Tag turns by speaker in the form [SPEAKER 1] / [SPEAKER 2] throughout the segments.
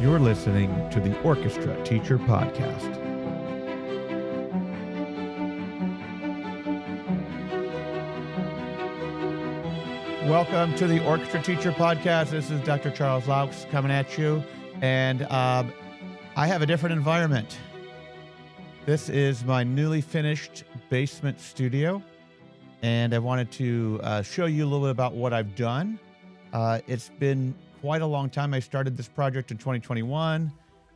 [SPEAKER 1] You're listening to the Orchestra Teacher Podcast. Welcome to the Orchestra Teacher Podcast. This is Dr. Charles Laux coming at you, and I have a different environment. This is my newly finished basement studio, and I wanted to show you a little bit about what I've done. It's been quite a long time. I started this project in 2021,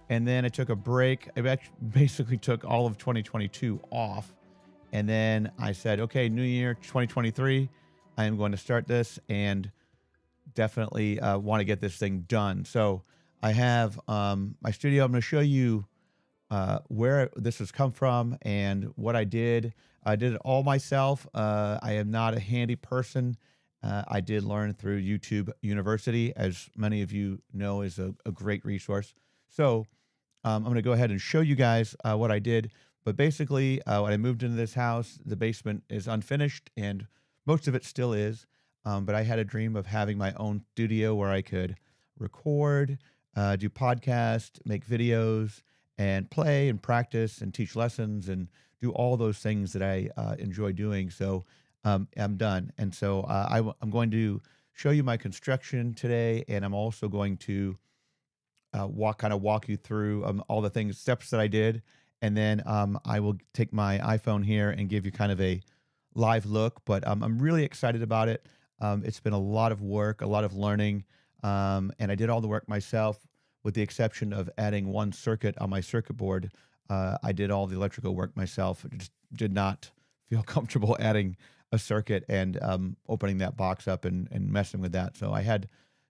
[SPEAKER 1] and then I took a break. I basically took all of 2022 off, and then I said, okay, new year, 2023, I am going to start this and definitely want to get this thing done. So I have my studio. I'm going to show you where this has come from and what I did. I did it all myself. I am not a handy person. I did learn through YouTube University, as many of you know is a great resource. So I'm going to go ahead and show you guys what I did. But basically, when I moved into this house, the basement is unfinished, and most of it still is. But I had a dream of having my own studio where I could record, do podcasts, make videos, and play and practice and teach lessons and do all those things that I enjoy doing. So I'm done. And so I'm going to show you my construction today, and I'm also going to walk you through all the steps that I did. And then I will take my iPhone here and give you kind of a live look, but I'm really excited about it. It's been a lot of work, a lot of learning, and I did all the work myself, with the exception of adding one circuit on my circuit board. I did all the electrical work myself. I just did not feel comfortable adding a circuit and opening that box up and messing with that. So I had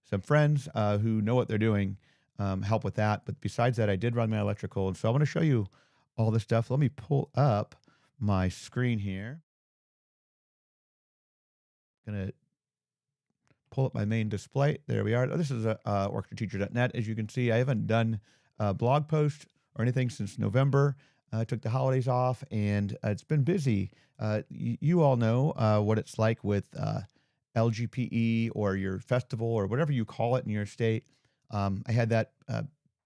[SPEAKER 1] some friends who know what they're doing help with that. But besides that, I did run my electrical. And so I want to show you all this stuff. Let me pull up my screen here. Going to pull up my main display. There we are. This is orchestrateacher.net. As you can see, I haven't done a blog post or anything since November. I took the holidays off, and it's been busy. You all know what it's like with LGPE or your festival or whatever you call it in your state. I had that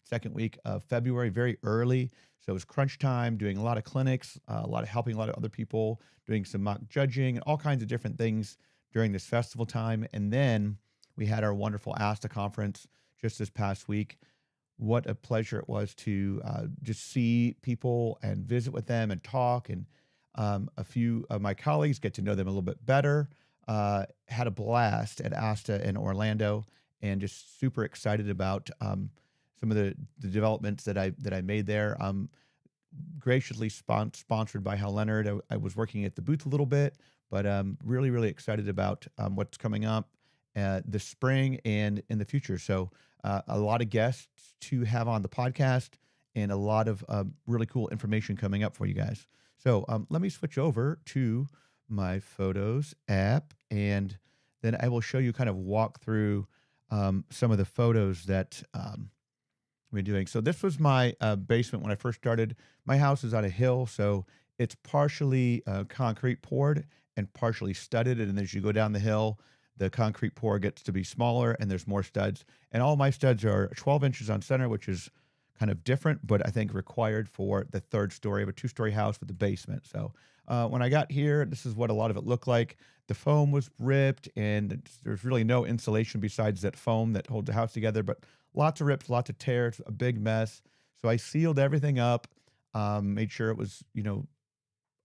[SPEAKER 1] second week of February, very early. So it was crunch time, doing a lot of clinics, helping a lot of other people, doing some mock judging, and all kinds of different things during this festival time. And then we had our wonderful ASTA conference just this past week. What a pleasure it was to just see people and visit with them and talk. And a few of my colleagues, get to know them a little bit better. Had a blast at ASTA in Orlando, and just super excited about some of the developments that I made there. Graciously sponsored by Hal Leonard. I was working at the booth a little bit, but really, really excited about what's coming up this spring and in the future. So a lot of guests to have on the podcast, and a lot of really cool information coming up for you guys. So let me switch over to my Photos app, and then I will show you, kind of walk through some of the photos that we're doing. So this was my basement when I first started. My house is on a hill, so it's partially concrete poured and partially studded. And as you go down the hill, the concrete pour gets to be smaller and there's more studs. And all my studs are 12 inches on center, which is kind of different, but I think required for the third story of a two-story house with the basement. So when I got here, this is what a lot of it looked like. The foam was ripped, and there's really no insulation besides that foam that holds the house together, but lots of rips, lots of tears, a big mess. So I sealed everything up, made sure it was,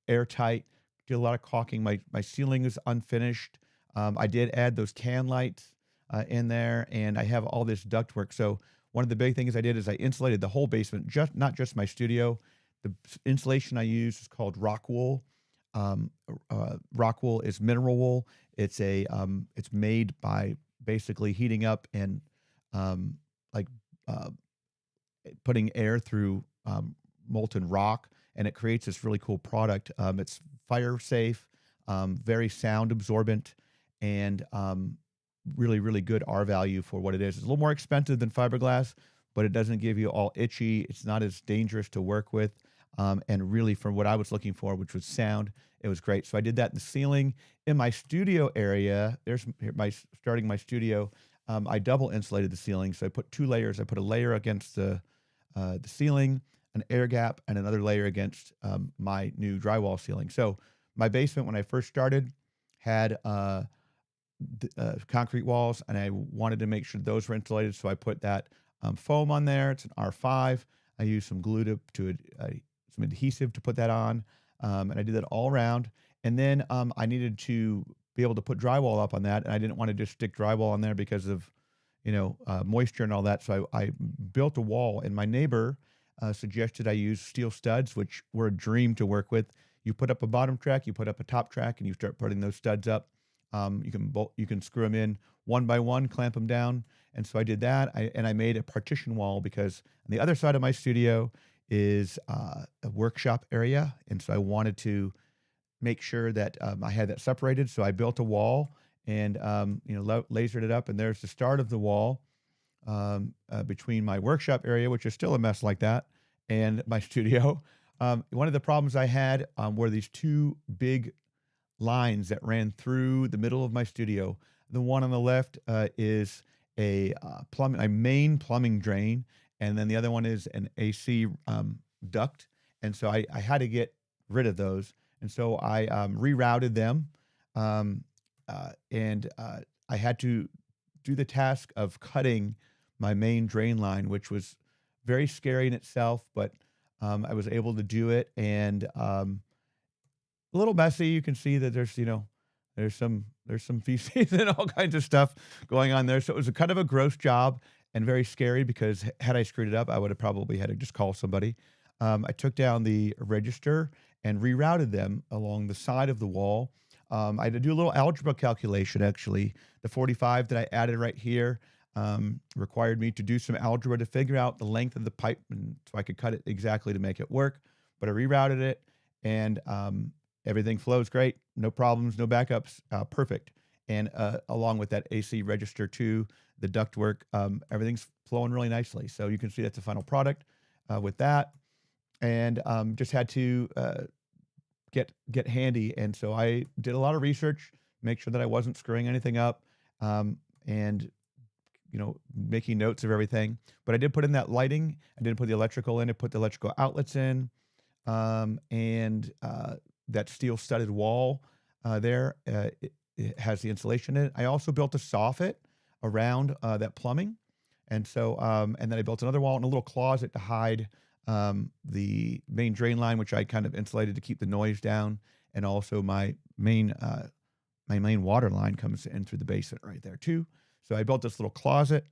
[SPEAKER 1] airtight, did a lot of caulking. My ceiling is unfinished. I did add those can lights in there, and I have all this ductwork. So one of the big things I did is I insulated the whole basement, not just my studio. The insulation I use is called rock wool. Rock wool is mineral wool. It's made by basically heating up and putting air through molten rock, and it creates this really cool product. It's fire safe, very sound absorbent, and really, really good R value for what it is. It's a little more expensive than fiberglass, but it doesn't give you all itchy. It's not as dangerous to work with. And really, for what I was looking for, which was sound, it was great. So I did that in the ceiling. In my studio area, starting my studio, I double insulated the ceiling. So I put 2 layers. I put a layer against the ceiling, an air gap, and another layer against my new drywall ceiling. So my basement, when I first started, had concrete walls, and I wanted to make sure those were insulated. So I put that foam on there. It's an R5. I used some glue some adhesive to put that on, and I did that all around. And then I needed to be able to put drywall up on that, and I didn't want to just stick drywall on there because of moisture and all that. So I built a wall, and my neighbor suggested I use steel studs, which were a dream to work with. You put up a bottom track, you put up a top track, and you start putting those studs up. You can screw them in one by one, clamp them down, and so I did that. I made a partition wall because on the other side of my studio is a workshop area, and so I wanted to make sure that I had that separated. So I built a wall and lasered it up, and there's the start of the wall between my workshop area, which is still a mess like that, and my studio. One of the problems I had were these 2 big lines that ran through the middle of my studio. The one on the left is a main plumbing drain, and then the other one is an AC duct. And so I had to get rid of those, and so I rerouted them, um, and I had to do the task of cutting my main drain line, which was very scary in itself, but I was able to do it, and a little messy. You can see that there's some feces and all kinds of stuff going on there. So it was a kind of a gross job and very scary because had I screwed it up, I would have probably had to just call somebody. I took down the register and rerouted them along the side of the wall. I had to do a little algebra calculation actually. The 45 that I added right here required me to do some algebra to figure out the length of the pipe, and so I could cut it exactly to make it work. But I rerouted it, and everything flows great, no problems, no backups, perfect. And along with that AC register too, the ductwork, everything's flowing really nicely. So you can see that's the final product with that. And just had to get handy. And so I did a lot of research, make sure that I wasn't screwing anything up, and making notes of everything. But I did put in that lighting. I didn't put the electrical in. I put the electrical outlets in, and that steel studded wall there. It has the insulation in it. I also built a soffit around that plumbing, and so and then I built another wall and a little closet to hide the main drain line, which I kind of insulated to keep the noise down, and also my main water line comes in through the basement right there too. So I built this little closet,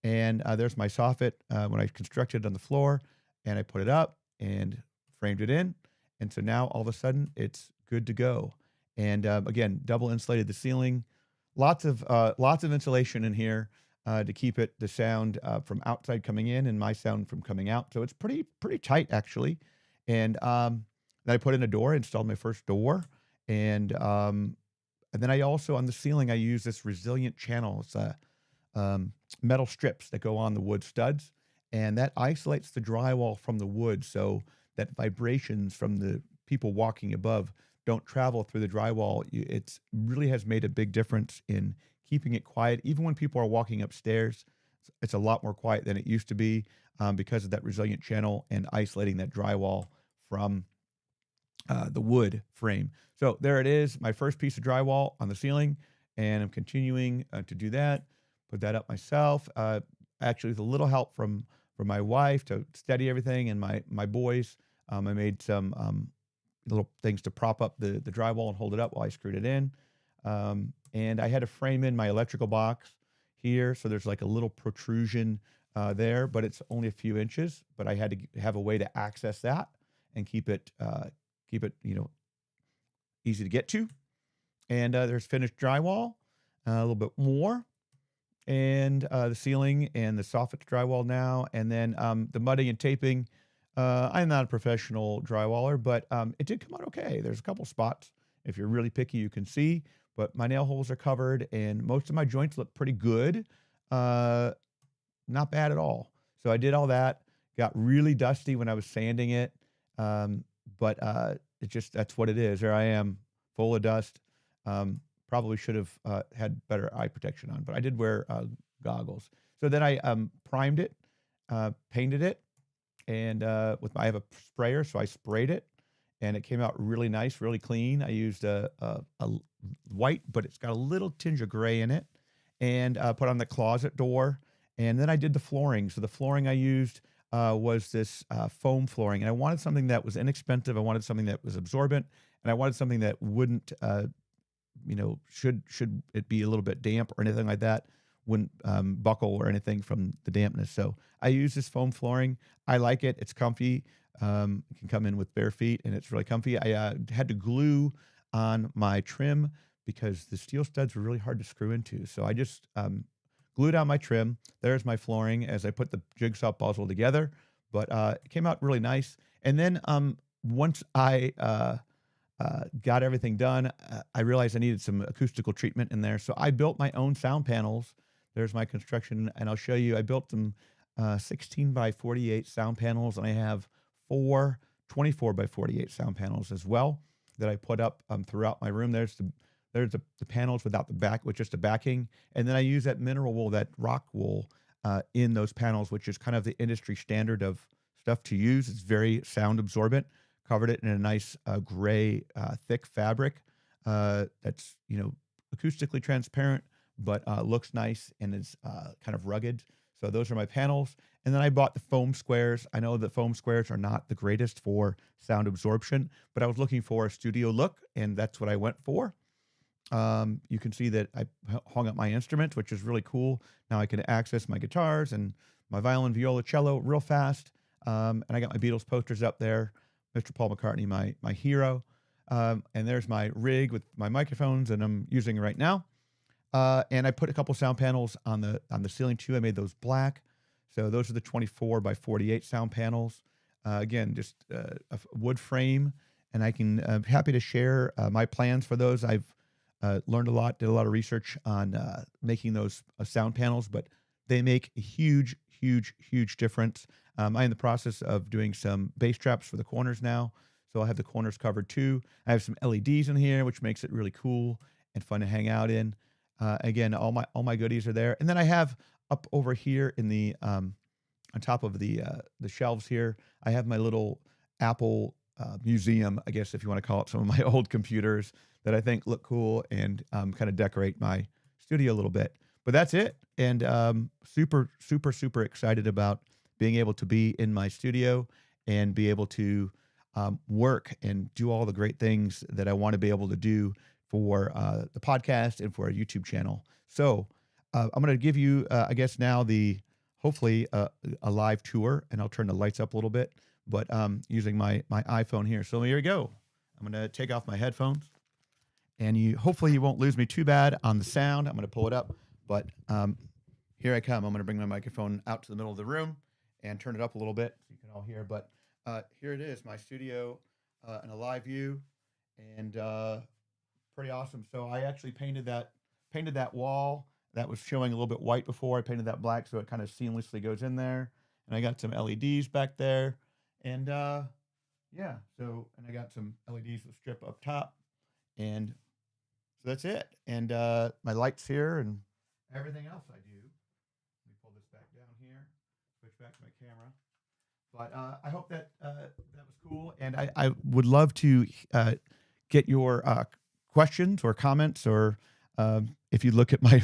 [SPEAKER 1] and there's my soffit when I constructed it on the floor, and I put it up and framed it in, and so now all of a sudden it's good to go. And again, double insulated the ceiling, lots of insulation in here to keep the sound from outside coming in and my sound from coming out. So it's pretty tight actually. And then I put in a door, installed my first door, and then I also on the ceiling I use this resilient channel. It's metal strips that go on the wood studs, and that isolates the drywall from the wood, so that vibrations from the people walking above don't travel through the drywall. It's really has made a big difference in keeping it quiet. Even when people are walking upstairs, it's a lot more quiet than it used to be because of that resilient channel and isolating that drywall from the wood frame. So there it is, my first piece of drywall on the ceiling, and I'm continuing to do that, put that up myself. Actually, with a little help from my wife to steady everything, and my boys. I made some little things to prop up the drywall and hold it up while I screwed it in. And I had to frame in my electrical box here, so there's like a little protrusion there, but it's only a few inches. But I had to have a way to access that and keep it easy to get to. And there's finished drywall, a little bit more, and the ceiling and the soffit drywall now, and then the mudding and taping. I'm not a professional drywaller, but it did come out okay. There's a couple spots, if you're really picky, you can see, but my nail holes are covered, and most of my joints look pretty good. Not bad at all. So I did all that. Got really dusty when I was sanding it, but that's what it is. There I am, full of dust. Probably should have had better eye protection on, but I did wear goggles. So then I primed it, painted it, and I have a sprayer, so I sprayed it, and it came out really nice, really clean. I used a white, but it's got a little tinge of gray in it, and put on the closet door. And then I did the flooring. So the flooring I used was this foam flooring, and I wanted something that was inexpensive. I wanted something that was absorbent, and I wanted something that wouldn't, should it be a little bit damp or anything like that, wouldn't buckle or anything from the dampness. So I use this foam flooring. I like it. It's comfy. It can come in with bare feet, and it's really comfy. I had to glue on my trim because the steel studs were really hard to screw into. So I just glued on my trim. There's my flooring as I put the jigsaw puzzle together. But it came out really nice. And then once I got everything done, I realized I needed some acoustical treatment in there. So I built my own sound panels. There's my construction, and I'll show you. I built them 16 by 48 sound panels, and I have 4 24 by 48 sound panels as well that I put up throughout my room. There's the panels without the back, with just the backing. And then I use that mineral wool, that rock wool, in those panels, which is kind of the industry standard of stuff to use. It's very sound absorbent. Covered it in a nice gray, thick fabric that's, acoustically transparent, but looks nice and is kind of rugged. So those are my panels. And then I bought the foam squares. I know that foam squares are not the greatest for sound absorption, but I was looking for a studio look, and that's what I went for. You can see that I hung up my instruments, which is really cool. Now I can access my guitars and my violin, viola, cello real fast. And I got my Beatles posters up there. Mr. Paul McCartney, my hero. And there's my rig with my microphones, and I'm using it right now. And I put a couple sound panels on the ceiling too. I made those black. So those are the 24 by 48 sound panels. Again, just a wood frame, and I'm happy to share my plans for those. I've learned a lot, did a lot of research on making those sound panels, but they make a huge, huge, huge difference. I'm in the process of doing some bass traps for the corners now, so I'll have the corners covered too. I have some LEDs in here, which makes it really cool and fun to hang out in. Again, all my goodies are there, and then I have up over here in the on top of the shelves here, I have my little Apple museum, I guess if you want to call it, some of my old computers that I think look cool and kind of decorate my studio a little bit. But that's it, and super, super, super excited about being able to be in my studio and be able to work and do all the great things that I want to be able to do for the podcast and for our YouTube channel. So I'm going to give you, I guess now hopefully a live tour, and I'll turn the lights up a little bit, but using my iPhone here. So here we go. I'm going to take off my headphones, and hopefully you won't lose me too bad on the sound. I'm going to pull it up, but here I come. I'm going to bring my microphone out to the middle of the room and turn it up a little bit so you can all hear. But here it is, my studio in a live view, and pretty awesome. So I actually painted that wall that was showing a little bit white before. I painted that black so it kind of seamlessly goes in there. And I got some LEDs back there, and yeah. So, and I got some LEDs with strip up top, and so that's it. And my lights here and everything else I do. Let me pull this back down here, switch back to my camera. But I hope that that was cool, and I would love to get your questions or comments, or if you look at my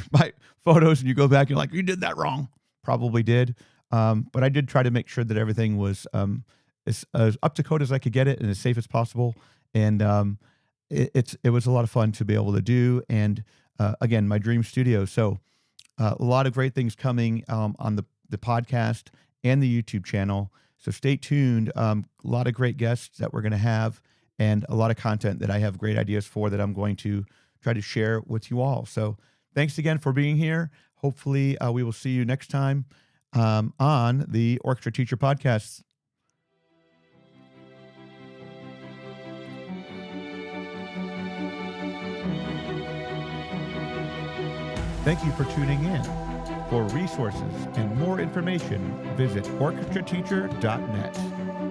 [SPEAKER 1] photos and you go back and you're like, you did that wrong, probably did. But I did try to make sure that everything was as up to code as I could get it and as safe as possible. And it was a lot of fun to be able to do. And again, my dream studio. So a lot of great things coming on the podcast and the YouTube channel. So stay tuned. A lot of great guests that we're going to have, and a lot of content that I have great ideas for that I'm going to try to share with you all. So thanks again for being here. Hopefully we will see you next time on the Orchestra Teacher Podcast. Thank you for tuning in. For resources and more information, visit orchestrateacher.net.